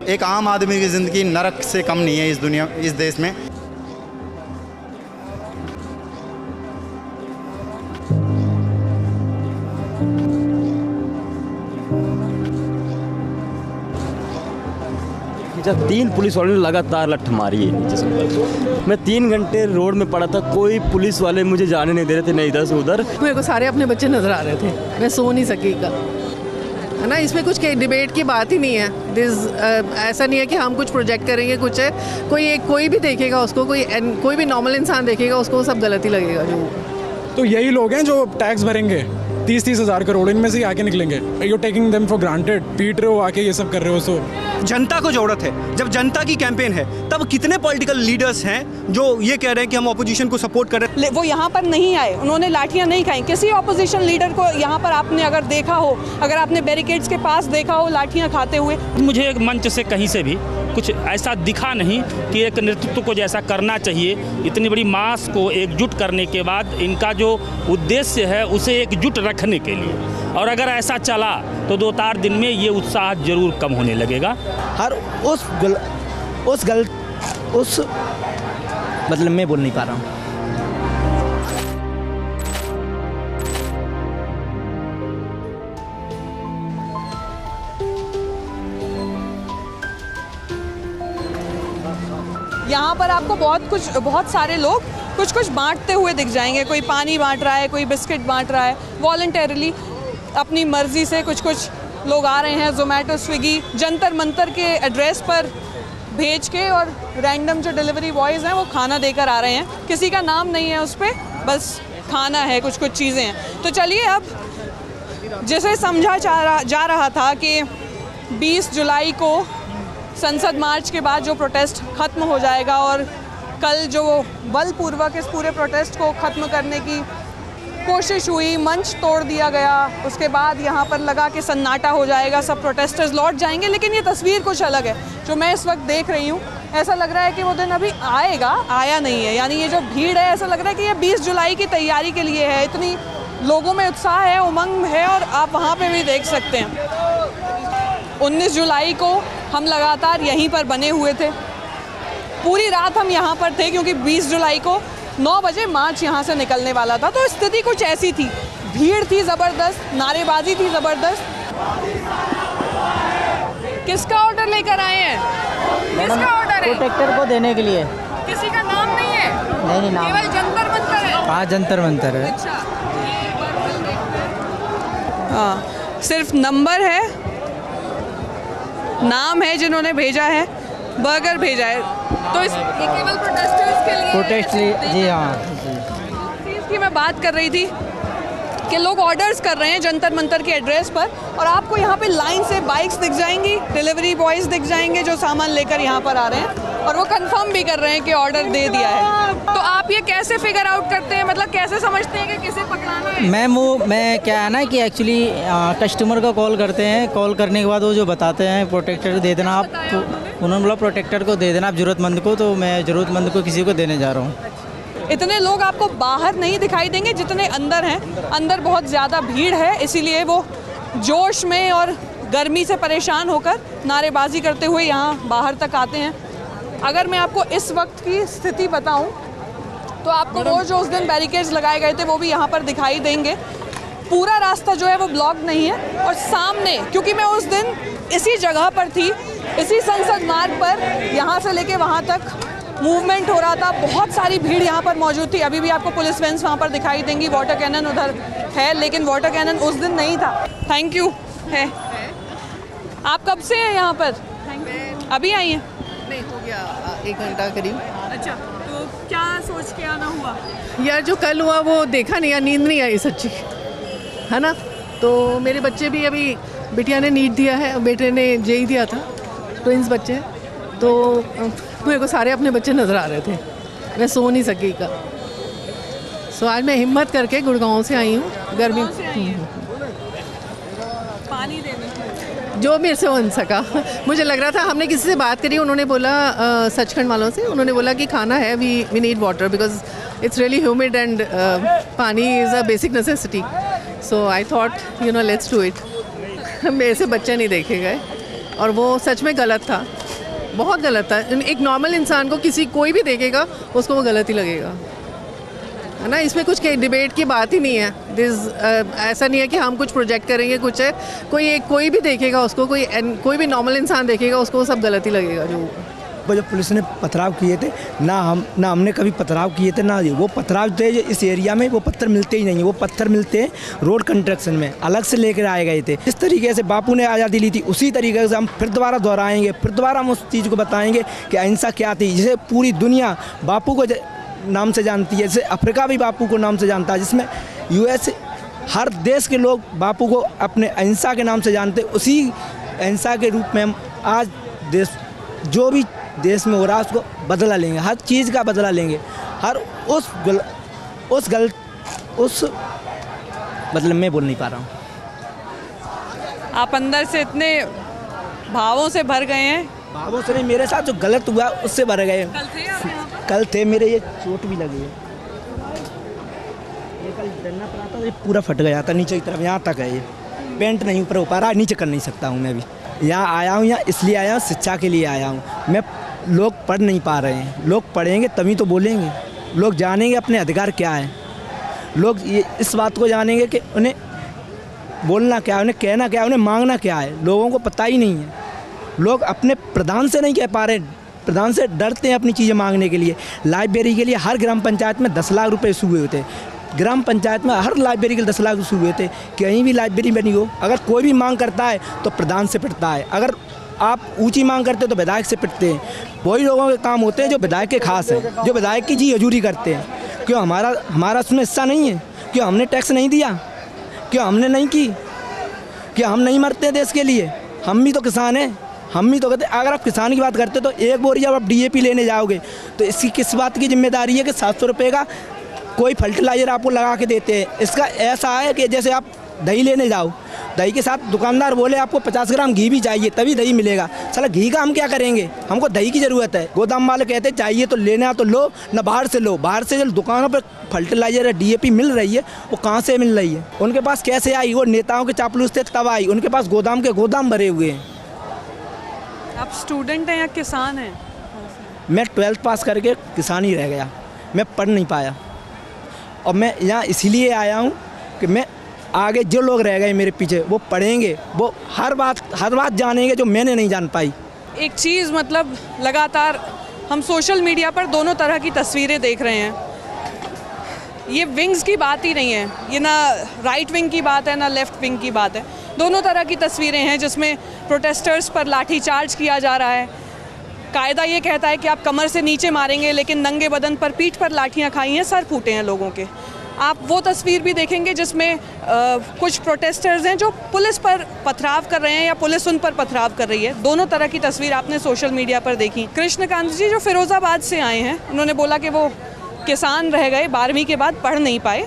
एक आम आदमी की ज़िंदगी नरक से कम नहीं है इस देश में। जब 3 पुलिस वालों ने लगातार लठ मारी है नीचे से ऊपर, मैं 3 घंटे रोड में पड़ा था, कोई पुलिस वाले मुझे जाने नहीं दे रहे थे, नहीं इधर से उधर। मेरे को सारे अपने बच्चे नज़र आ रहे थे, मैं सो नहीं सकी कल, है ना। इसमें कुछ डिबेट की बात ही नहीं है। ऐसा नहीं है कि हम कुछ प्रोजेक्ट करेंगे, कुछ है कोई भी देखेगा उसको, कोई भी नॉर्मल इंसान देखेगा उसको, सब गलत ही लगेगा। जो तो यही लोग हैं जो टैक्स भरेंगे 30-30 हज़ार करोड़, इनमें से आके निकलेंगे। You taking them for granted, पीट रहे हो आके, ये सब कर रहे हो। सो जनता को ज़रूरत है, जब जनता की कैंपेन है तब कितने पॉलिटिकल लीडर्स हैं जो ये कह रहे हैं कि हम ऑपोजिशन को सपोर्ट कर रहे हैं। वो यहाँ पर नहीं आए, उन्होंने लाठियाँ नहीं खाई। किसी ऑपोजिशन लीडर को यहाँ पर आपने अगर देखा हो, अगर आपने बैरिकेड्स के पास देखा हो लाठियाँ खाते हुए? मुझे एक मंच से कहीं से भी कुछ ऐसा दिखा नहीं कि एक नेतृत्व को जैसा करना चाहिए। इतनी बड़ी मास को एकजुट करने के बाद इनका जो उद्देश्य है उसे एकजुट रखने के लिए, और अगर ऐसा चला तो 2-4 दिन में ये उत्साह जरूर कम होने लगेगा। हर उस मतलब मैं बोल नहीं पा रहा हूँ। यहाँ पर आपको बहुत सारे लोग कुछ बांटते हुए दिख जाएंगे। कोई पानी बांट रहा है, कोई बिस्किट बांट रहा है, वॉलंटरली अपनी मर्जी से कुछ लोग आ रहे हैं। जोमेटो, स्विगी, जंतर मंतर के एड्रेस पर भेज के, और रैंडम जो डिलीवरी बॉयज़ हैं वो खाना देकर आ रहे हैं। किसी का नाम नहीं है उस पर, बस खाना है, कुछ चीज़ें हैं। तो चलिए, अब जैसे समझा जा रहा था कि 20 जुलाई को संसद मार्च के बाद जो प्रोटेस्ट ख़त्म हो जाएगा, और कल जो बलपूर्वक इस पूरे प्रोटेस्ट को ख़त्म करने की कोशिश हुई, मंच तोड़ दिया गया, उसके बाद यहाँ पर लगा कि सन्नाटा हो जाएगा, सब प्रोटेस्टर्स लौट जाएंगे। लेकिन ये तस्वीर कुछ अलग है जो मैं इस वक्त देख रही हूँ। ऐसा लग रहा है कि वो दिन अभी आया नहीं है। यानी ये जो भीड़ है, ऐसा लग रहा है कि ये 20 जुलाई की तैयारी के लिए है। इतनी लोगों में उत्साह है, उमंग है, और आप वहाँ पर भी देख सकते हैं। 19 जुलाई को हम लगातार यहीं पर बने हुए थे, पूरी रात हम यहाँ पर थे, क्योंकि 20 जुलाई को 9 बजे मार्च यहाँ से निकलने वाला था। तो स्थिति कुछ ऐसी थी, भीड़ थी ज़बरदस्त, नारेबाजी थी ज़बरदस्त। किसका ऑर्डर लेकर आए हैं? किसका ऑर्डर है? प्रोटेक्टर को देने के लिए। किसी का नाम नहीं है? नहीं, नाम केवल जंतर मंतर है। हाँ, जंतर मंतर है। अच्छा, हाँ, सिर्फ नंबर है, नाम है जिन्होंने भेजा है, बर्गर भेजा है। तो ये केवल प्रोटेस्टर्स के लिए प्रोटेस्ट, जी हाँ। चीज़ की मैं बात कर रही थी कि लोग ऑर्डर्स कर रहे हैं जंतर मंतर के एड्रेस पर, और आपको यहाँ पे लाइन से बाइक्स दिख जाएंगी, डिलीवरी बॉयज़ दिख जाएंगे जो सामान लेकर यहाँ पर आ रहे हैं, और वो कंफर्म भी कर रहे हैं कि ऑर्डर दे दिया है। तो आप ये कैसे फिगर आउट करते हैं, मतलब कैसे समझते हैं कि किसे पकड़ाना है? मैं क्या है ना कि एक्चुअली कस्टमर को कॉल करते हैं, कॉल करने के बाद वो जो बताते हैं प्रोटेक्टर दे देना आप, तो उन्होंने बोला प्रोटेक्टर को दे देना आप ज़रूरतमंद को, तो मैं ज़रूरतमंद को किसी को देने जा रहा हूँ। इतने लोग आपको बाहर नहीं दिखाई देंगे जितने अंदर हैं। अंदर बहुत ज़्यादा भीड़ है, इसीलिए वो जोश में और गर्मी से परेशान होकर नारेबाजी करते हुए यहाँ बाहर तक आते हैं। अगर मैं आपको इस वक्त की स्थिति बताऊं तो आपको वो जो उस दिन बैरिकेड्स लगाए गए थे वो भी यहाँ पर दिखाई देंगे। पूरा रास्ता जो है वो ब्लॉक नहीं है, और सामने, क्योंकि मैं उस दिन इसी जगह पर थी, इसी संसद मार्ग पर, यहाँ से लेके वहाँ तक मूवमेंट हो रहा था, बहुत सारी भीड़ यहाँ पर मौजूद थी। अभी भी आपको पुलिस वैन्स वहाँ पर दिखाई देंगी, वाटर कैनन उधर है, लेकिन वाटर कैनन उस दिन नहीं था। थैंक यू है। आप कब से हैं यहाँ पर? अभी आई हैं? नहीं, हो गया 1 घंटा करीब। अच्छा, तो क्या सोच के आना हुआ? यार जो कल हुआ वो देखा नहीं यार, नींद नहीं आई सच्ची, है ना। तो मेरे बच्चे भी, अभी बिटिया ने नीट दिया है, बेटे ने जेई दिया था, ट्विंस बच्चे हैं, तो मेरे को सारे अपने बच्चे नज़र आ रहे थे, मैं सो नहीं सकी कल। सो आज मैं हिम्मत करके गुड़गांव से आई हूँ, गर्मी पानी देने जो मेरे से बन सका। मुझे लग रहा था, हमने किसी से बात करी, उन्होंने बोला सचखंड वालों से, उन्होंने बोला कि खाना है, we need water because it's really humid and pani is a basic necessity. So I thought let's do it. मेरे से बच्चे नहीं देखे गए, और वो सच में गलत था। बहुत गलत था। एक नॉर्मल इंसान को कोई भी देखेगा उसको वो गलत ही लगेगा, है ना। इसमें कुछ डिबेट की बात ही नहीं है। ऐसा नहीं है कि हम कुछ प्रोजेक्ट करेंगे, कुछ है, कोई भी देखेगा उसको, कोई भी नॉर्मल इंसान देखेगा उसको सब गलत ही लगेगा। जो पुलिस ने पथराव किए थे ना हमने कभी पथराव किए थे ना वो पथराव थे। इस एरिया में वो पत्थर मिलते ही नहीं है, वो पत्थर मिलते हैं रोड कंस्ट्रक्शन में, अलग से लेकर आए गए थे। जिस तरीके से बापू ने आज़ादी ली थी उसी तरीके से हम फिर दोबारा दोहराएंगे, फिर दोबारा हम उस चीज़ को बताएंगे कि अहिंसा क्या थी, जिसे पूरी दुनिया बापू को नाम से जानती है, जैसे अफ्रीका भी बापू को नाम से जानता है, जिसमें यूएस हर देश के लोग बापू को अपने अहिंसा के नाम से जानते। उसी अहिंसा के रूप में हम आज जो भी देश में हो रहा है उसको बदला लेंगे, हर चीज़ का बदला लेंगे, हर उस मतलब मैं बोल नहीं पा रहा हूँ। आप अंदर से इतने भावों से भर गए हैं। भावों से नहीं, मेरे साथ जो गलत हुआ उससे भर गए। कल थे आप यहाँ पर? कल थे, मेरे ये चोट भी लगी है, ये कल डरना पड़ा था, ये पूरा फट गया था नीचे की तरफ, यहाँ तक है। ये पेंट नहीं ऊपर हो पा रहा, नीचे कर नहीं सकता हूँ। मैं भी यहाँ आया हूँ, यहाँ इसलिए आया हूँ, शिक्षा के लिए आया हूँ मैं। लोग पढ़ नहीं पा रहे हैं, लोग पढ़ेंगे तभी तो बोलेंगे, लोग जानेंगे अपने अधिकार क्या है, लोग ये इस बात को जानेंगे कि उन्हें बोलना क्या है, उन्हें कहना क्या है, उन्हें मांगना क्या है। लोगों को पता ही नहीं है, लोग अपने प्रधान से नहीं कह पा रहे, प्रधान से डरते हैं अपनी चीज़ें मांगने के लिए। लाइब्रेरी के लिए हर ग्राम पंचायत में 10 लाख रुपए इशू हुए थे, ग्राम पंचायत में हर लाइब्रेरी के 10 लाख इशू हुए थे। कहीं भी लाइब्रेरी बनी हो, अगर कोई भी मांग करता है तो प्रधान से पिटता है, अगर आप ऊंची मांग करते हो तो विधायक से पिटते हैं। वही लोगों के काम होते हैं जो विधायक के खास हैं, जो विधायक की जी हजूरी करते हैं। क्यों हमारा उसमें हिस्सा नहीं है? क्यों हमने टैक्स नहीं दिया? क्यों हमने नहीं की? क्या हम नहीं मरते देश के लिए? हम भी तो किसान हैं, हम भी तो कहते। अगर आप किसान की बात करते तो एक बोरी जब आप DAP लेने जाओगे तो इसकी किस बात की जिम्मेदारी है कि 700 रुपये का कोई फर्टिलाइज़र आपको लगा के देते हैं। इसका ऐसा है कि जैसे आप दही लेने जाओ, दही के साथ दुकानदार बोले आपको 50 ग्राम घी भी चाहिए तभी दही मिलेगा। साला घी का हम क्या करेंगे? हमको दही की ज़रूरत है। गोदाम वाले कहते चाहिए तो लेना तो लो, ना बाहर से लो। बाहर से जो दुकानों पर फर्टिलाइज़र DAP मिल रही है वो कहाँ से मिल रही है? उनके पास कैसे आई? वो नेताओं के चापलूस थे तब आई। उनके पास गोदाम के गोदाम भरे हुए हैं। आप स्टूडेंट हैं या किसान हैं? मैं 12th पास करके किसान ही रह गया, मैं पढ़ नहीं पाया। और मैं यहाँ इसीलिए आया हूँ कि मैं आगे जो लोग रह गए मेरे पीछे वो पढ़ेंगे, वो हर बात जानेंगे जो मैंने नहीं जान पाई। एक चीज़ मतलब लगातार हम सोशल मीडिया पर दोनों तरह की तस्वीरें देख रहे हैं। ये विंग्स की बात ही नहीं है, ये ना राइट विंग की बात है ना लेफ़्ट विंग की बात है। दोनों तरह की तस्वीरें हैं जिसमें प्रोटेस्टर्स पर लाठीचार्ज किया जा रहा है। कायदा ये कहता है कि आप कमर से नीचे मारेंगे, लेकिन नंगे बदन पर पीठ पर लाठियाँ खाई हैं, सर फूटे हैं लोगों के। आप वो तस्वीर भी देखेंगे जिसमें कुछ प्रोटेस्टर्स हैं जो पुलिस पर पथराव कर रहे हैं या पुलिस उन पर पथराव कर रही है। दोनों तरह की तस्वीर आपने सोशल मीडिया पर देखी। कृष्णकांत जी जो फिरोज़ाबाद से आए हैं, उन्होंने बोला कि वो किसान रह गए, 12वीं के बाद पढ़ नहीं पाए,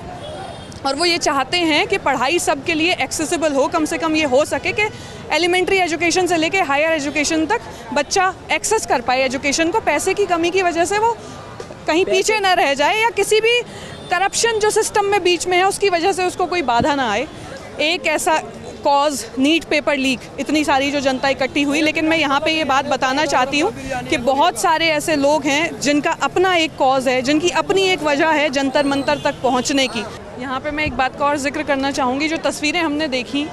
और वो ये चाहते हैं कि पढ़ाई सबके लिए एक्सेसिबल हो। कम से कम ये हो सके कि एलिमेंट्री एजुकेशन से लेके हायर एजुकेशन तक बच्चा एक्सेस कर पाए एजुकेशन को। पैसे की कमी की वजह से वो कहीं पीछे ना रह जाए, या किसी भी करप्शन जो सिस्टम में बीच में है उसकी वजह से उसको कोई बाधा ना आए। एक ऐसा कॉज नीट पेपर लीक, इतनी सारी जो जनता इकट्ठी हुई, लेकिन मैं यहाँ पे ये बात बताना चाहती हूँ कि बहुत सारे ऐसे लोग हैं जिनका अपना एक कॉज है, जिनकी अपनी एक वजह है जंतर मंतर तक पहुँचने की। यहाँ पे मैं एक बात का और जिक्र करना चाहूँगी। जो तस्वीरें हमने देखी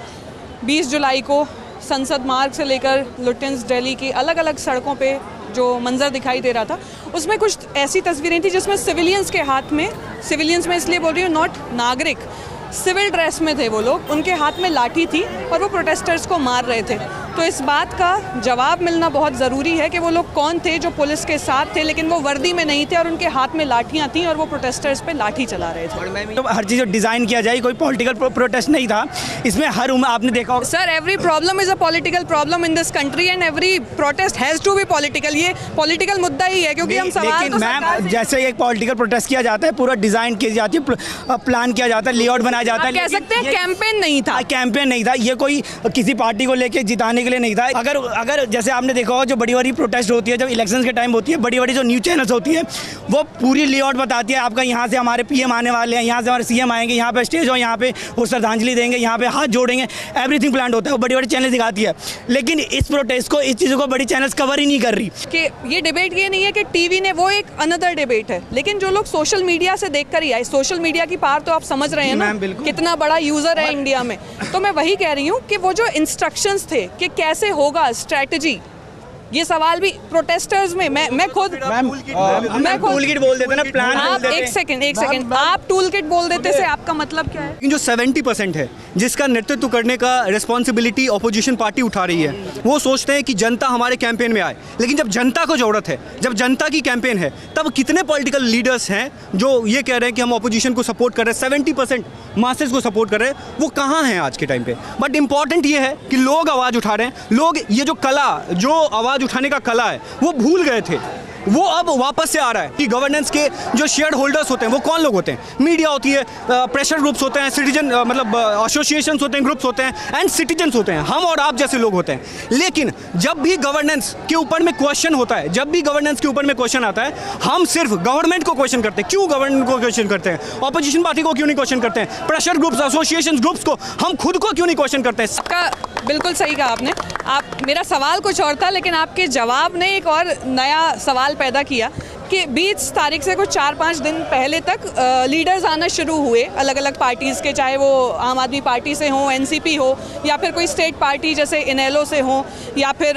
20 जुलाई को संसद मार्ग से लेकर लुटियंस दिल्ली की अलग अलग सड़कों पे जो मंजर दिखाई दे रहा था, उसमें कुछ ऐसी तस्वीरें थी जिसमें सिविलियंस के हाथ में, सिविलियंस में इसलिए बोल रही हूँ, नॉट नागरिक, सिविल ड्रेस में थे वो लोग, उनके हाथ में लाठी थी और वो प्रोटेस्टर्स को मार रहे थे। तो इस बात का जवाब मिलना बहुत ज़रूरी है कि वो लोग कौन थे जो पुलिस के साथ थे लेकिन वो वर्दी में नहीं थे और उनके हाथ में लाठियाँ थीं और वो प्रोटेस्टर्स पे लाठी चला रहे थे। तो हर चीज़ डिज़ाइन किया जाए, कोई पॉलिटिकल प्रोटेस्ट नहीं था इसमें। हर आपने देखा होगा sir, every problem is a political problem in this country and every protest has to be political. ये पॉलिटिकल मुद्दा ही है क्योंकि हम सवाल, लेकिन मैम जैसे एक पॉलिटिकल प्रोटेस्ट किया जाता है, पूरा डिज़ाइन की जाती है, प्लान किया जाता है, लेआउट बनाया जाता है। कह सकते हैं कैंपेन नहीं था, कैंपेन नहीं था। ये कोई किसी पार्टी को लेके जिताने के लिए नहीं था। अगर जैसे आपने देखा हो जो बड़ी बड़ी प्रोटेस्ट होती है, जब इलेक्शंस के टाइम होती है, बड़ी बड़ी जो न्यूज़ चैनल्स होती है वो पूरी लेआउट बताती है आपका, यहाँ से हमारे पीएम आने वाले हैं, यहाँ से हमारे सीएम आएंगे, यहाँ पे स्टेज हो, यहाँ पे वो श्रद्धांजलि देंगे, यहाँ पे हाथ जोड़ेंगे, एवरीथिंग प्लान होता है, वो बड़ी बड़ी चैनल दिखाती है। लेकिन इस प्रोटेस्ट को, इस चीज़ों को बड़ी चैनल्स कवर ही नहीं कर रही। कि ये डिबेट ये नहीं है कि टीवी ने, वो एक अनदर डिबेट है, लेकिन जो लोग सोशल मीडिया से देखकर ही आए, सोशल मीडिया की पावर तो आप समझ रहे हैं ना कितना बड़ा यूजर है इंडिया में। तो मैं वही कह रही हूँ कि वो जो इंस्ट्रक्शंस थे कि कैसे होगा स्ट्रेटजी, ये सवाल भी प्रोटेस्टर्स में मैं खुद टूल किट बोल देते ना, प्लान आप एक सेकंड आप टूल किट बोल देते से आपका मतलब क्या है? जो 70% है जिसका नेतृत्व करने का रिस्पॉन्सिबिलिटी ऑपोजिशन पार्टी उठा रही है, वो सोचते हैं कि जनता हमारे कैंपेन में आए। लेकिन जब जनता को जरूरत है, जब जनता की कैंपेन है, तब कितने पॉलिटिकल लीडर्स हैं जो ये कह रहे हैं कि हम ऑपोजिशन को सपोर्ट कर रहे हैं, 70% मासेस को सपोर्ट कर रहे हैं, वो कहाँ हैं आज के टाइम पे? बट इंपॉर्टेंट ये है कि लोग आवाज़ उठा रहे हैं, लोग ये जो कला, जो आवाज़ उठाने का कला है वो भूल गए थे, वो अब वापस से आ रहा है। कि गवर्नेंस के जो शेयर होल्डर्स होते हैं वो कौन लोग होते हैं? मीडिया होती है, प्रेशर ग्रुप्स होते हैं, सिटीजन मतलब एसोसिएशंस होते हैं, ग्रुप्स होते हैं, एंड सिटीजन्स होते हैं, हम और आप जैसे लोग होते हैं। लेकिन जब भी गवर्नेंस के ऊपर में क्वेश्चन होता है, जब भी गवर्नेंस के ऊपर में क्वेश्चन आता है, हम सिर्फ गवर्नमेंट को क्वेश्चन करते हैं। क्यों गवर्नमेंट को क्वेश्चन करते हैं? ऑपोजिशन पार्टी को क्यों नहीं क्वेश्चन करते हैं? प्रेशर ग्रुप्स, एसोसिएशन ग्रुप्स को, हम खुद को क्यों नहीं क्वेश्चन करते हैं? आपका बिल्कुल सही कहा आपने। मेरा सवाल कुछ और था, लेकिन आपके जवाब ने एक और नया सवाल पैदा किया कि 20 तारीख से कुछ 4-5 दिन पहले तक लीडर्स आना शुरू हुए अलग अलग पार्टीज़ के, चाहे वो आम आदमी पार्टी से हो, एनसीपी हो, या फिर कोई स्टेट पार्टी जैसे इनेलो से हो, या फिर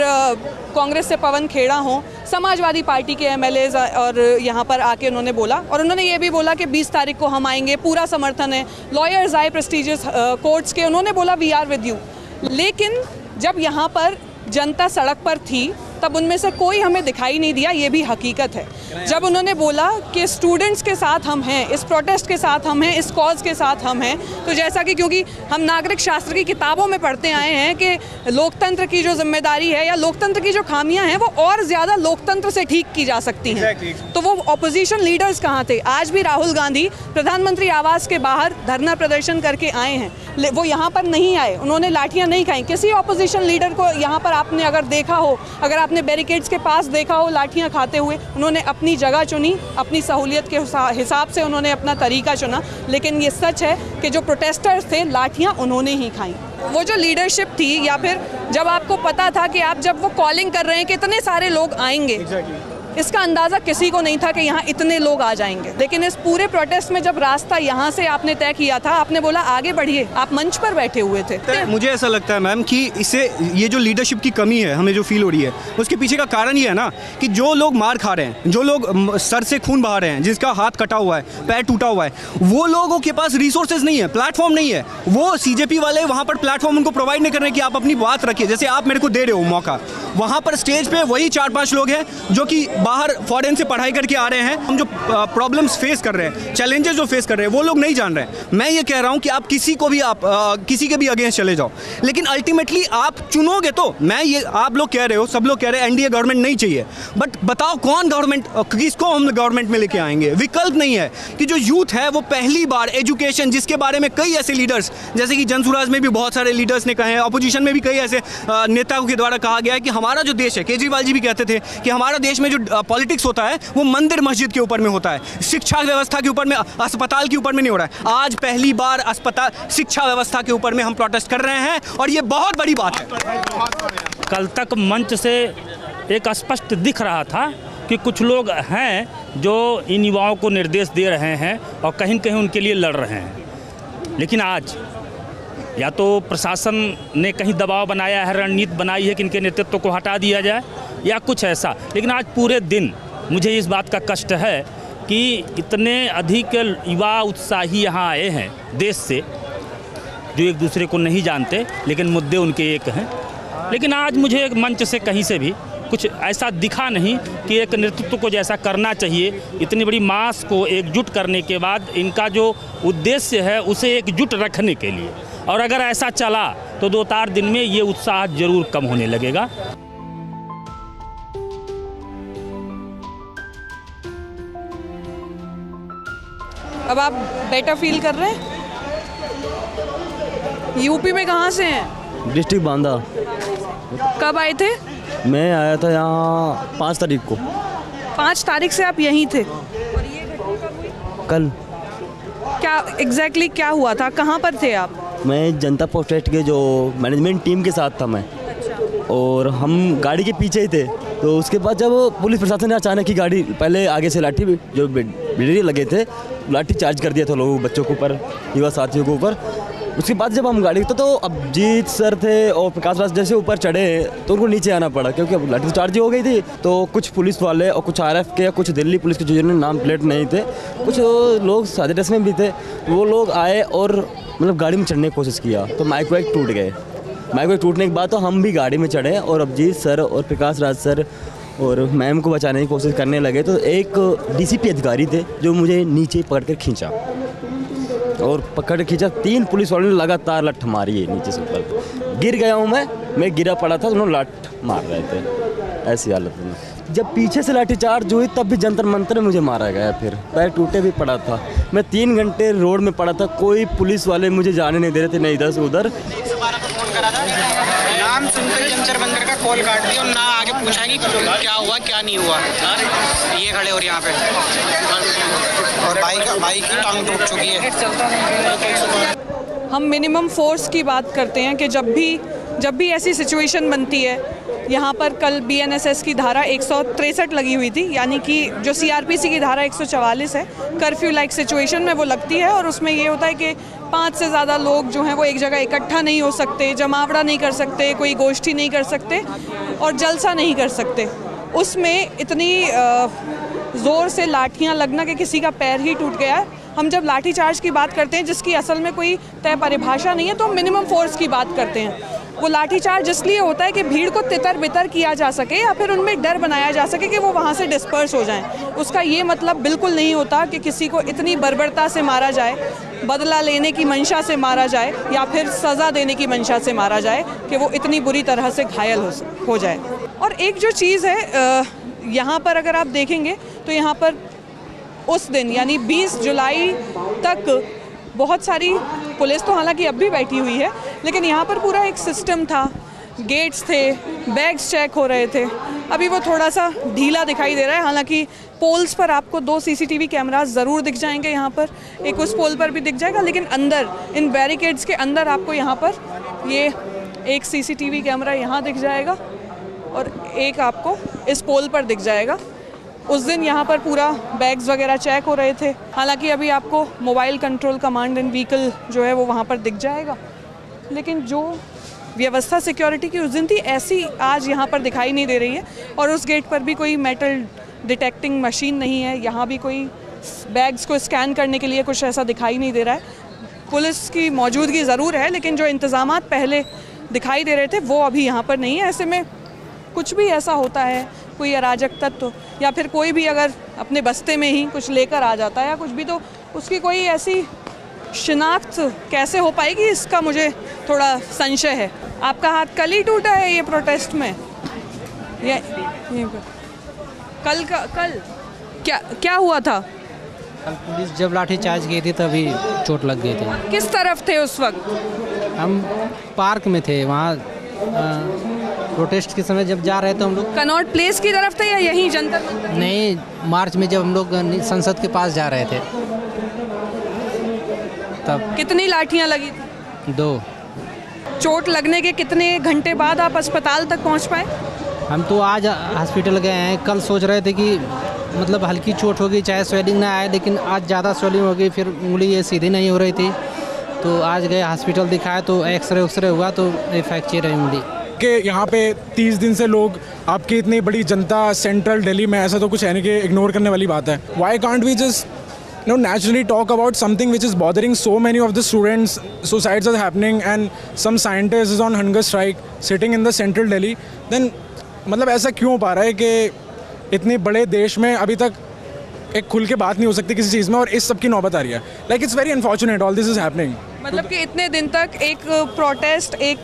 कांग्रेस से पवन खेड़ा हो, समाजवादी पार्टी के एमएलएज और यहाँ पर आके उन्होंने बोला, और उन्होंने ये भी बोला कि 20 तारीख को हम आएंगे, पूरा समर्थन है। लॉयर्स आए प्रेस्टिजियस कोर्ट्स के, उन्होंने बोला वी आर विद यू। लेकिन जब यहाँ पर जनता सड़क पर थी तब उनमें से कोई हमें दिखाई नहीं दिया, ये भी हकीकत है। जब उन्होंने बोला कि स्टूडेंट्स के साथ हम हैं, इस प्रोटेस्ट के साथ हम हैं, इस कॉज के साथ हम हैं, तो जैसा कि क्योंकि हम नागरिक शास्त्र की किताबों में पढ़ते आए हैं कि लोकतंत्र की जो जिम्मेदारी है या लोकतंत्र की जो खामियां हैं वो और ज़्यादा लोकतंत्र से ठीक की जा सकती हैं। तो वो ऑपोजिशन लीडर्स कहाँ थे? आज भी राहुल गांधी प्रधानमंत्री आवास के बाहर धरना प्रदर्शन करके आए हैं, वो यहाँ पर नहीं आए, उन्होंने लाठियाँ नहीं खाई। किसी ऑपोजिशन लीडर को यहाँ पर आपने अगर देखा हो, अगर आपने बैरिकेड्स के पास देखा हो लाठियाँ खाते हुए, उन्होंने अपनी जगह चुनी, अपनी सहूलियत के हिसाब से उन्होंने अपना तरीका चुना। लेकिन ये सच है कि जो प्रोटेस्टर्स थे लाठियाँ उन्होंने ही खाई। वो जो लीडरशिप थी, या फिर जब आपको पता था कि आप जब वो कॉलिंग कर रहे हैं कि इतने सारे लोग आएंगे, इसका अंदाज़ा किसी को नहीं था कि यहाँ इतने लोग आ जाएंगे। लेकिन इस पूरे प्रोटेस्ट में जब रास्ता यहाँ से आपने तय किया था, आपने बोला आगे बढ़िए, आप मंच पर बैठे हुए थे। मुझे ऐसा लगता है मैम कि इससे ये जो लीडरशिप की कमी है हमें जो फील हो रही है, उसके पीछे का कारण ये है ना कि जो लोग मार खा रहे हैं, जो लोग सर से खून बहा रहे हैं, जिसका हाथ कटा हुआ है, पैर टूटा हुआ है, वो लोगों के पास रिसोर्सेज नहीं है, प्लेटफॉर्म नहीं है। वो सीजेपी वाले वहाँ पर प्लेटफॉर्म उनको प्रोवाइड नहीं कर रहे कि आप अपनी बात रखिए, जैसे आप मेरे को दे रहे हो मौका। वहाँ पर स्टेज पे वही 4-5 लोग हैं जो कि बाहर फॉरेन से पढ़ाई करके आ रहे हैं। हम जो प्रॉब्लम्स फेस कर रहे हैं, चैलेंजेस जो फेस कर रहे हैं, वो लोग नहीं जान रहे हैं। मैं ये कह रहा हूँ कि आप किसी को भी किसी के भी अगेंस्ट चले जाओ, लेकिन अल्टीमेटली आप चुनोगे तो। मैं ये, आप लोग कह रहे हो, सब लोग कह रहे हैं एनडीए गवर्नमेंट नहीं चाहिए, बट बताओ कौन गवर्नमेंट, किसको हम गवर्नमेंट में लेके आएंगे? विकल्प नहीं है कि जो यूथ है वो पहली बार एजुकेशन, जिसके बारे में कई ऐसे लीडर्स, जैसे कि जनसुराज में भी बहुत सारे लीडर्स ने कहे हैं, अपोजिशन में भी कई ऐसे नेताओं के द्वारा कहा गया है कि हमारा जो देश है, केजरीवाल जी भी कहते थे कि हमारा देश में जो पॉलिटिक्स होता है वो मंदिर मस्जिद के ऊपर में होता है, शिक्षा व्यवस्था के ऊपर में, अस्पताल के ऊपर में नहीं हो रहा है। आज पहली बार अस्पताल, शिक्षा व्यवस्था के ऊपर में हम प्रोटेस्ट कर रहे हैं, और ये बहुत बड़ी बात है। कल तक मंच से एक स्पष्ट दिख रहा था कि कुछ लोग हैं जो इन युवाओं को निर्देश दे रहे हैं और कहीं न कहीं उनके लिए लड़ रहे हैं। लेकिन आज या तो प्रशासन ने कहीं दबाव बनाया है, रणनीति बनाई है कि इनके नेतृत्व को हटा दिया जाए, या कुछ ऐसा। लेकिन आज पूरे दिन मुझे इस बात का कष्ट है कि इतने अधिक युवा उत्साही यहाँ आए हैं देश से, जो एक दूसरे को नहीं जानते, लेकिन मुद्दे उनके एक हैं। लेकिन आज मुझे एक मंच से कहीं से भी कुछ ऐसा दिखा नहीं कि एक नेतृत्व को जैसा करना चाहिए, इतनी बड़ी मास को एकजुट करने के बाद इनका जो उद्देश्य है उसे एकजुट रखने के लिए। और अगर ऐसा चला तो 2-4 दिन में ये उत्साह जरूर कम होने लगेगा। अब आप बेटर फील कर रहे हैं? यूपी में कहाँ से हैं? डिस्ट्रिक्ट बांदा। कब आए थे? मैं आया था यहाँ 5 तारीख को। 5 तारीख से आप यहीं थे? और ये घटना कब हुई? कल। क्या एग्जैक्टली क्या हुआ था? कहाँ पर थे आप? मैं जनता पोस्टेट के जो मैनेजमेंट टीम के साथ था मैं, और हम गाड़ी के पीछे ही थे। तो उसके बाद जब पुलिस प्रशासन ने अचानक ही गाड़ी, पहले आगे से लाठी जो बिल्डर लगे थे, लाठी चार्ज कर दिया था लोगों, बच्चों के ऊपर, युवा साथियों के ऊपर। उसके बाद जब हम गाड़ी तो अभिजीत सर थे और प्रकाश राज जैसे ऊपर चढ़े तो उनको नीचे आना पड़ा, क्योंकि अब लाठी चार्ज हो गई थी। तो कुछ पुलिस वाले और कुछ आरएफ के, कुछ दिल्ली पुलिस के, जिन्होंने नाम प्लेट नहीं थे, कुछ लोग सादे ड्रेस में भी थे, वो लोग आए और मतलब गाड़ी में चढ़ने की कोशिश किया। तो माइक वाइक टूट गए। माइक वाइक टूटने के बाद तो हम भी गाड़ी में चढ़े और अभिजीत सर और प्रकाश राज सर और मैम को बचाने की कोशिश करने लगे। तो एक डीसीपी अधिकारी थे जो मुझे नीचे पकड़ कर खींचा, और पकड़ के खींचा। 3 पुलिस वालों ने लगातार लठ मारी है नीचे से ऊपर। गिर गया हूँ मैं गिरा पड़ा था, उन्होंने लठ मार रहे थे, ऐसी हालत में। जब पीछे से लाठी चार्ज हुई तब भी जंतर मंतर में मुझे मारा गया। फिर पैर टूटे भी पड़ा था। मैं 3 घंटे रोड में पड़ा था, कोई पुलिस वाले मुझे जाने नहीं दे रहे थे, नहीं इधर से उधर। नाम सुनकर जंतर मंतर का कॉल काट दिया और ना आगे पूछा कि क्या हुआ क्या नहीं हुआ। ये खड़े और यहाँ पे, और बाइक की टांग टूट चुकी है। हम मिनिमम फोर्स की बात करते हैं कि जब भी ऐसी सिचुएशन बनती है, यहाँ पर कल बीएनएसएस की धारा 163 लगी हुई थी, यानी कि जो सीआरपीसी की धारा 144 है, कर्फ्यू लाइक सिचुएशन में वो लगती है। और उसमें ये होता है कि 5 से ज़्यादा लोग जो हैं वो एक जगह इकट्ठा नहीं हो सकते, जमावड़ा नहीं कर सकते, कोई गोष्ठी नहीं कर सकते और जलसा नहीं कर सकते। उसमें इतनी ज़ोर से लाठियाँ लगना कि किसी का पैर ही टूट गया है। हम जब लाठी चार्ज की बात करते हैं, जिसकी असल में कोई तय परिभाषा नहीं है, तो हम मिनिमम फोर्स की बात करते हैं। वो लाठीचार्ज इसलिए होता है कि भीड़ को तितर बितर किया जा सके या फिर उनमें डर बनाया जा सके कि वो वहाँ से डिस्पर्स हो जाएं। उसका ये मतलब बिल्कुल नहीं होता कि किसी को इतनी बर्बरता से मारा जाए, बदला लेने की मंशा से मारा जाए या फिर सज़ा देने की मंशा से मारा जाए कि वो इतनी बुरी तरह से घायल हो जाए। और एक जो चीज़ है यहाँ पर अगर आप देखेंगे तो यहाँ पर उस दिन यानी 20 जुलाई तक बहुत सारी पुलिस तो हालांकि अब भी बैठी हुई है, लेकिन यहाँ पर पूरा एक सिस्टम था, गेट्स थे, बैग्स चेक हो रहे थे। अभी वो थोड़ा सा ढीला दिखाई दे रहा है। हालांकि पोल्स पर आपको 2 सीसीटीवी कैमरास ज़रूर दिख जाएंगे, यहाँ पर एक उस पोल पर भी दिख जाएगा, लेकिन अंदर इन बैरिकेड्स के अंदर आपको यहाँ पर ये एक सीसीटीवी कैमरा यहाँ दिख जाएगा और एक आपको इस पोल पर दिख जाएगा। उस दिन यहाँ पर पूरा बैग्स वगैरह चेक हो रहे थे। हालांकि अभी आपको mobile control command and vehicle जो है वो वहाँ पर दिख जाएगा, लेकिन जो व्यवस्था सिक्योरिटी की उस दिन थी ऐसी आज यहाँ पर दिखाई नहीं दे रही है। और उस गेट पर भी कोई मेटल डिटेक्टिंग मशीन नहीं है, यहाँ भी कोई बैग्स को स्कैन करने के लिए कुछ ऐसा दिखाई नहीं दे रहा है। पुलिस की मौजूदगी ज़रूर है, लेकिन जो इंतज़ामात पहले दिखाई दे रहे थे वो अभी यहाँ पर नहीं है। ऐसे में कुछ भी ऐसा होता है, कोई अराजक तत्व या फिर कोई भी अगर अपने बस्ते में ही कुछ लेकर आ जाता है या कुछ भी, तो उसकी कोई ऐसी शिनाख्त कैसे हो पाएगी, इसका मुझे थोड़ा संशय है। आपका हाथ कल ही टूटा है ये प्रोटेस्ट में? कल क्या हुआ था? कल पुलिस जब लाठी चार्ज की थी तभी चोट लग गई थी। किस तरफ थे उस वक्त? हम पार्क में थे, वहाँ प्रोटेस्ट के समय जब जा रहे थे हम लोग। कनॉट प्लेस की तरफ थे या यहीं जंतर मंतर? नहीं, मार्च में जब हम लोग संसद के पास जा रहे थे तब। कितनी लाठियाँ लगी थी? 2। चोट लगने के कितने घंटे बाद आप अस्पताल तक पहुँच पाए? हम तो आज हॉस्पिटल गए हैं। कल सोच रहे थे कि मतलब हल्की चोट होगी, चाहे स्वेलिंग ना आए, लेकिन आज ज़्यादा स्वेलिंग हो गई, फिर उंगली ये सीधी नहीं हो रही थी, तो आज गए हॉस्पिटल दिखाया तो एक्सरे हुआ तो फ्रैक्चर है उंगली कि यहाँ पे 30 दिन से लोग, आपकी इतनी बड़ी जनता सेंट्रल दिल्ली में, ऐसा तो कुछ है नहीं कि इग्नोर करने वाली बात है। Why can't we just naturally talk about something which is bothering so many of the students? Suicides are happening and some scientist is on hunger strike sitting in the central Delhi. Then मतलब ऐसा क्यों हो पा रहा है कि इतने बड़े देश में अभी तक एक खुल के बात नहीं हो सकती किसी चीज़ में, और इस सब की नौबत आ रही है। Like it's very unfortunate all this is happening. मतलब कि इतने दिन तक एक प्रोटेस्ट, एक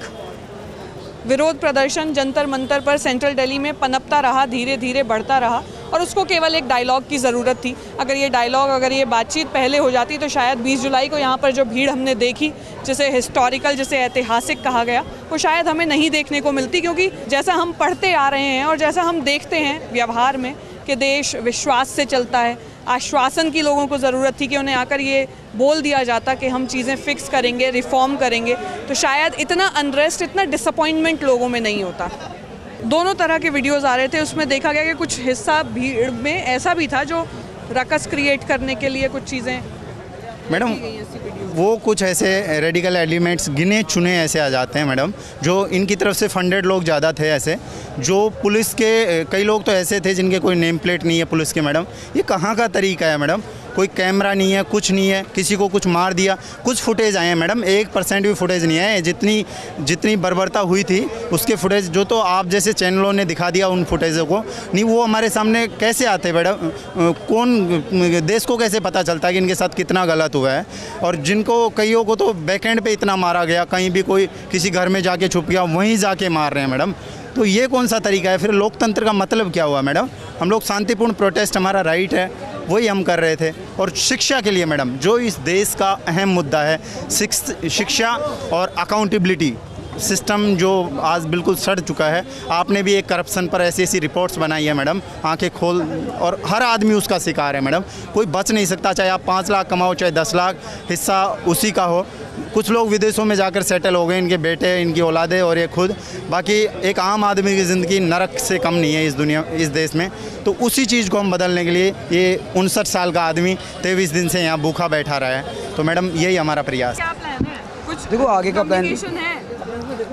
विरोध प्रदर्शन जंतर मंतर पर सेंट्रल दिल्ली में पनपता रहा, धीरे धीरे बढ़ता रहा, और उसको केवल एक डायलॉग की ज़रूरत थी। अगर ये बातचीत पहले हो जाती तो शायद 20 जुलाई को यहाँ पर जो भीड़ हमने देखी जिसे हिस्टोरिकल, जिसे ऐतिहासिक कहा गया, वो शायद हमें नहीं देखने को मिलती, क्योंकि जैसा हम पढ़ते आ रहे हैं और जैसा हम देखते हैं व्यवहार में कि देश विश्वास से चलता है, आश्वासन की लोगों को ज़रूरत थी कि उन्हें आकर ये बोल दिया जाता कि हम चीज़ें फिक्स करेंगे, रिफॉर्म करेंगे, तो शायद इतना अनरेस्ट, इतना डिसअपॉइंटमेंट लोगों में नहीं होता। दोनों तरह के वीडियोज़ आ रहे थे, उसमें देखा गया कि कुछ हिस्सा भीड़ में ऐसा भी था जो रकस क्रिएट करने के लिए कुछ चीज़ें, मैडम वो कुछ ऐसे रेडिकल एलिमेंट्स गिने चुने ऐसे आ जाते हैं मैडम, जो इनकी तरफ से फंडेड लोग ज़्यादा थे ऐसे, जो पुलिस के कई लोग तो ऐसे थे जिनके कोई नेम प्लेट नहीं है पुलिस के। मैडम ये कहाँ का तरीका है मैडम? कोई कैमरा नहीं है, कुछ नहीं है, किसी को कुछ मार दिया। कुछ फुटेज आए हैं मैडम, 1% भी फुटेज नहीं है। जितनी बर्बरता हुई थी उसके फुटेज जो तो आप जैसे चैनलों ने दिखा दिया उन फुटेजों को, नहीं वो हमारे सामने कैसे आते मैडम? कौन देश को कैसे पता चलता है कि इनके साथ कितना गलत हुआ है? और जिनको कईयों को तो बैकएंड पे इतना मारा गया, कहीं भी कोई किसी घर में जाके छुप गया वहीं जाके मार रहे हैं मैडम। तो ये कौन सा तरीका है? फिर लोकतंत्र का मतलब क्या हुआ मैडम? हम लोग शांतिपूर्ण प्रोटेस्ट, हमारा राइट है, वही हम कर रहे थे। और शिक्षा के लिए मैडम, जो इस देश का अहम मुद्दा है, शिक्षा और अकाउंटेबिलिटी सिस्टम जो आज बिल्कुल सड़ चुका है। आपने भी एक करप्शन पर ऐसी रिपोर्ट्स बनाई है मैडम, आंखें खोल, और हर आदमी उसका शिकार है मैडम। कोई बच नहीं सकता, चाहे आप 5 लाख कमाओ चाहे 10 लाख, हिस्सा उसी का हो। कुछ लोग विदेशों में जाकर सेटल हो गए, इनके बेटे, इनकी औलादें और ये खुद। बाकी एक आम आदमी की ज़िंदगी नरक से कम नहीं है इस देश में। तो उसी चीज़ को हम बदलने के लिए ये 59 साल का आदमी 23 दिन से यहाँ भूखा बैठा रहा है। तो मैडम यही हमारा प्रयास। क्या प्लान है? कुछ देखो आगे का प्लान,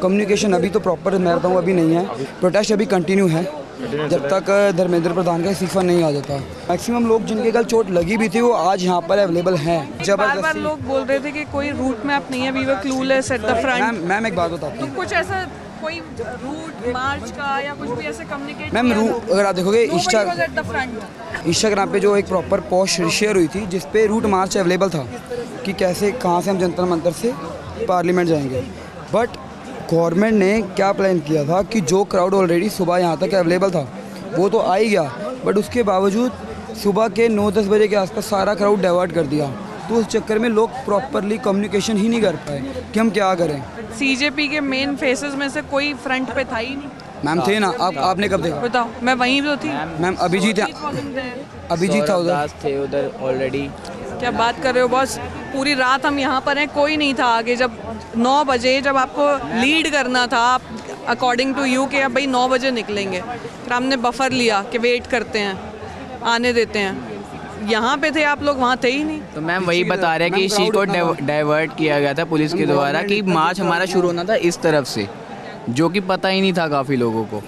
कम्युनिकेशन अभी तो प्रॉपर मैं बताऊँ अभी नहीं है। प्रोटेस्ट अभी कंटिन्यू है जब तक धर्मेंद्र प्रधान का इस्तीफा नहीं आ जाता। मैक्सिमम लोग जिनके कल चोट लगी भी थी वो आज यहाँ पर अवेलेबल हैं। बार लोग बोल रहे थे कि कोई रूट मैप नहीं है, we were clueless at the front. Ma'am एक बात बताती हूँ, तो कुछ ऐसा कोई रूट मार्च का या कुछ भी ऐसे कम्युनिकेट? मैम अगर आप देखोगे इंस्टाग्राम पे जो एक प्रॉपर पोस्ट शेयर हुई थी जिसपे रूट मार्च अवेलेबल था कि कैसे कहाँ से हम जंतर मंतर से पार्लियामेंट जाएंगे। बट गवर्नमेंट ने क्या प्लान किया था कि जो क्राउड ऑलरेडी सुबह यहाँ तक अवेलेबल था वो तो आ ही गया, बट उसके बावजूद सुबह के 9-10 बजे के आसपास सारा क्राउड डाइवर्ट कर दिया। तो उस चक्कर में लोग प्रॉपरली कम्युनिकेशन ही नहीं कर पाए कि हम क्या करें। सीजेपी के मेन फेसेस में से कोई फ्रंट पे था ही नहीं। मैम थे ना, आपने कब देखा? बताओ, मैं वहीं तो थी। मैम अभिजीत था उधर, थे उधर ऑलरेडी। क्या बात कर रहे हो बॉस? पूरी रात हम यहाँ पर हैं, कोई नहीं था आगे। जब 9 बजे जब आपको लीड करना था, आप अकॉर्डिंग टू यू कि अब भाई 9 बजे निकलेंगे, फिर हमने बफर लिया कि वेट करते हैं, आने देते हैं। यहाँ पे थे आप लोग, वहाँ थे ही नहीं। तो मैम वही बता रहे हैं कि इस चीज़ को डाइवर्ट किया गया था पुलिस के द्वारा कि मार्च हमारा शुरू होना था इस तरफ से, जो कि पता ही नहीं था काफ़ी लोगों को।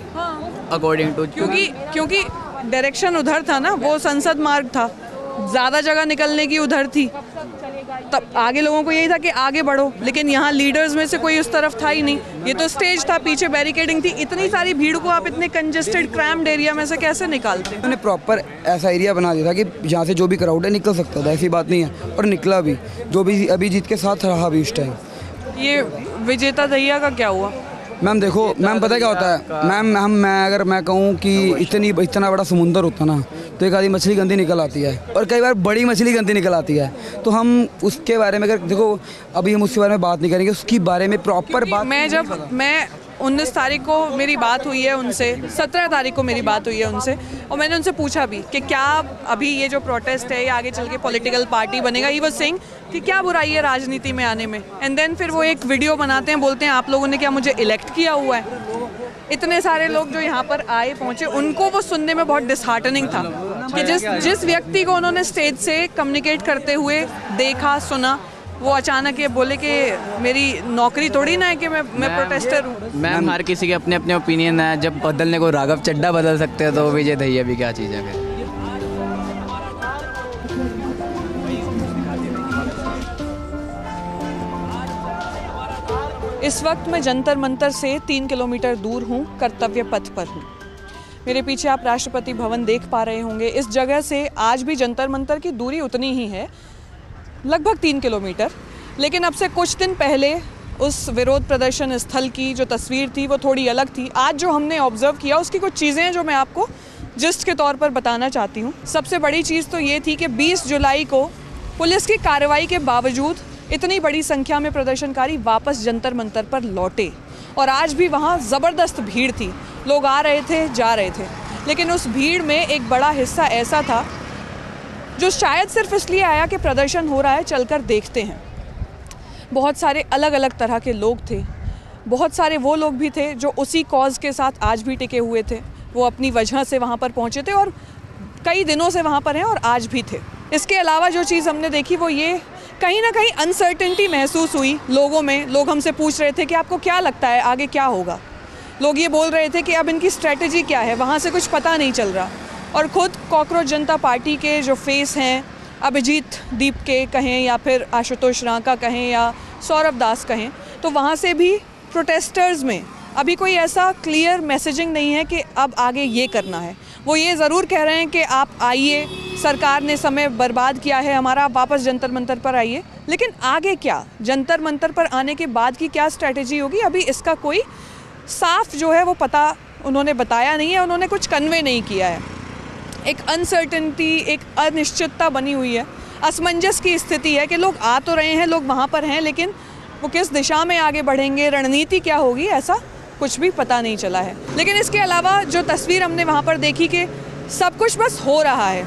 अकॉर्डिंग टू क्योंकि डायरेक्शन उधर था ना, वो संसद मार्ग था, ज़्यादा जगह निकलने की उधर थी, तब आगे लोगों को यही था कि आगे बढ़ो। लेकिन यहाँ लीडर्स में से कोई उस तरफ था ही नहीं। ये तो स्टेज था, पीछे बैरिकेडिंग थी। इतनी सारी भीड़ को आप इतने कंजेस्टेड क्रैम्ड एरिया में से कैसे निकालते? उन्होंने प्रॉपर ऐसा एरिया बना दिया था कि यहाँ से जो भी क्राउड है निकल सकता था, ऐसी बात नहीं है, और निकला भी। जो भी अभिजीत के साथ रहा भी उस टाइम। ये विजेता दहिया का क्या हुआ? मैम देखो, मैम पता क्या होता है मैम, अगर मैं कहूँ कि इतना बड़ा समुंदर होता ना तो एक आधी मछली गंदी निकल आती है, और कई बार बड़ी मछली गंदी निकल आती है। तो हम उसके बारे में, अगर देखो अभी हम उसके बारे में बात नहीं करेंगे, उसकी बारे में प्रॉपर बात। मैं 19 तारीख को मेरी बात हुई है उनसे, 17 तारीख को मेरी बात हुई है उनसे, और मैंने उनसे पूछा भी कि क्या अभी ये जो प्रोटेस्ट है ये आगे चल के पॉलिटिकल पार्टी बनेगा। ही वाज सेइंग कि क्या बुराई है राजनीति में आने में। एंड देन फिर वो एक वीडियो बनाते हैं, बोलते हैं आप लोगों ने क्या मुझे इलेक्ट किया हुआ है? इतने सारे लोग जो यहाँ पर आए पहुँचे, उनको वो सुनने में बहुत डिसहार्टनिंग था कि जिस व्यक्ति को उन्होंने स्टेज से कम्युनिकेट करते हुए देखा, सुना, वो अचानक ये बोले कि मेरी नौकरी थोड़ी ना है कि मैं प्रोटेस्टर हूँ। मैम हर किसी के अपने अपने ओपिनियन है। जब बदलने को राघव चड्ढा बदल सकते हैं तो विजय दहिया भी क्या चीज़ है? फिर इस वक्त मैं जंतर मंतर से 3 किलोमीटर दूर हूँ, कर्तव्य पथ पर हूँ। मेरे पीछे आप राष्ट्रपति भवन देख पा रहे होंगे। इस जगह से आज भी जंतर मंतर की दूरी उतनी ही है, लगभग 3 किलोमीटर। लेकिन अब से कुछ दिन पहले उस विरोध प्रदर्शन स्थल की जो तस्वीर थी वो थोड़ी अलग थी। आज जो हमने ऑब्जर्व किया उसकी कुछ चीज़ें हैं जो मैं आपको जिस्ट के तौर पर बताना चाहती हूँ। सबसे बड़ी चीज़ तो ये थी कि 20 जुलाई को पुलिस की कार्रवाई के बावजूद इतनी बड़ी संख्या में प्रदर्शनकारी वापस जंतर मंतर पर लौटे और आज भी वहाँ ज़बरदस्त भीड़ थी, लोग आ रहे थे जा रहे थे, लेकिन उस भीड़ में एक बड़ा हिस्सा ऐसा था जो शायद सिर्फ इसलिए आया कि प्रदर्शन हो रहा है, चलकर देखते हैं। बहुत सारे अलग अलग तरह के लोग थे, बहुत सारे वो लोग भी थे जो उसी कॉज के साथ आज भी टिके हुए थे, वो अपनी वजह से वहाँ पर पहुँचे थे और कई दिनों से वहाँ पर हैं और आज भी थे। इसके अलावा जो चीज़ हमने देखी वो ये, कहीं ना कहीं अनसर्टेनिटी महसूस हुई लोगों में। लोग हमसे पूछ रहे थे कि आपको क्या लगता है आगे क्या होगा। लोग ये बोल रहे थे कि अब इनकी स्ट्रेटजी क्या है, वहाँ से कुछ पता नहीं चल रहा। और ख़ुद कॉकरोच जनता पार्टी के जो फेस हैं, अभिजीत दीप के कहें या फिर आशुतोष रांका कहें या सौरभ दास कहें, तो वहाँ से भी प्रोटेस्टर्स में अभी कोई ऐसा क्लियर मैसेजिंग नहीं है कि अब आगे ये करना है। वो ये ज़रूर कह रहे हैं कि आप आइए, सरकार ने समय बर्बाद किया है हमारा, आप वापस जंतर मंतर पर आइए, लेकिन आगे क्या, जंतर मंतर पर आने के बाद की क्या स्ट्रैटेजी होगी, अभी इसका कोई साफ जो है वो पता उन्होंने बताया नहीं है, उन्होंने कुछ कन्वे नहीं किया है। एक अनसर्टेनिटी, एक अनिश्चितता बनी हुई है, असमंजस की स्थिति है कि लोग आ तो रहे हैं, लोग वहाँ पर हैं, लेकिन वो किस दिशा में आगे बढ़ेंगे, रणनीति क्या होगी, ऐसा कुछ भी पता नहीं चला है। लेकिन इसके अलावा जो तस्वीर हमने वहाँ पर देखी कि सब कुछ बस हो रहा है,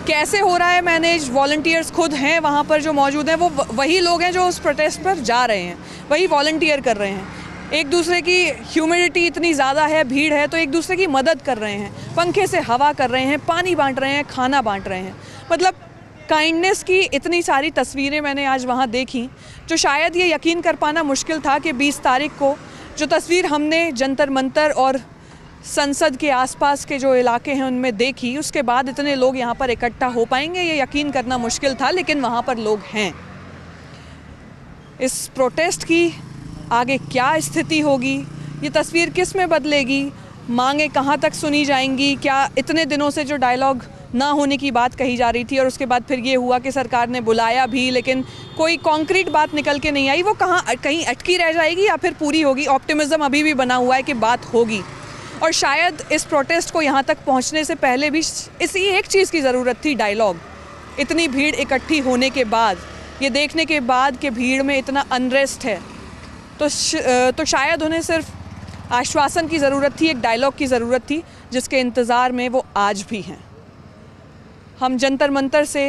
कैसे हो रहा है मैनेज, वॉलंटियर्स खुद हैं वहाँ पर जो मौजूद हैं, वो वही लोग हैं जो उस प्रोटेस्ट पर जा रहे हैं, वही वॉलंटियर कर रहे हैं। एक दूसरे की ह्यूमिडिटी इतनी ज़्यादा है, भीड़ है, तो एक दूसरे की मदद कर रहे हैं, पंखे से हवा कर रहे हैं, पानी बांट रहे हैं, खाना बांट रहे हैं। मतलब काइंडनेस की इतनी सारी तस्वीरें मैंने आज वहाँ देखी जो शायद ये यकीन कर पाना मुश्किल था कि 20 तारीख को जो तस्वीर हमने जंतर मंतर और संसद के आसपास के जो इलाके हैं उनमें देखी, उसके बाद इतने लोग यहाँ पर इकट्ठा हो पाएंगे ये यकीन करना मुश्किल था, लेकिन वहाँ पर लोग हैं। इस प्रोटेस्ट की आगे क्या स्थिति होगी, ये तस्वीर किस में बदलेगी, मांगे कहाँ तक सुनी जाएंगी, क्या इतने दिनों से जो डायलॉग ना होने की बात कही जा रही थी और उसके बाद फिर ये हुआ कि सरकार ने बुलाया भी लेकिन कोई कॉन्क्रीट बात निकल के नहीं आई, वो कहीं अटकी रह जाएगी या फिर पूरी होगी। ऑप्टिमिज्म अभी भी बना हुआ है कि बात होगी। और शायद इस प्रोटेस्ट को यहाँ तक पहुँचने से पहले भी इसी एक चीज़ की ज़रूरत थी, डायलॉग। इतनी भीड़ इकट्ठी होने के बाद, ये देखने के बाद कि भीड़ में इतना अनरेस्ट है, तो शायद उन्हें सिर्फ आश्वासन की ज़रूरत थी, एक डायलॉग की ज़रूरत थी, जिसके इंतज़ार में वो आज भी हैं। हम जंतर मंतर से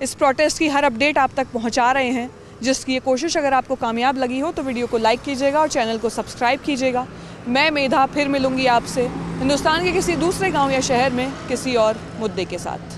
इस प्रोटेस्ट की हर अपडेट आप तक पहुंचा रहे हैं, जिसकी ये कोशिश अगर आपको कामयाब लगी हो तो वीडियो को लाइक कीजिएगा और चैनल को सब्सक्राइब कीजिएगा। मैं मेधा फिर मिलूंगी आपसे हिंदुस्तान के किसी दूसरे गांव या शहर में किसी और मुद्दे के साथ।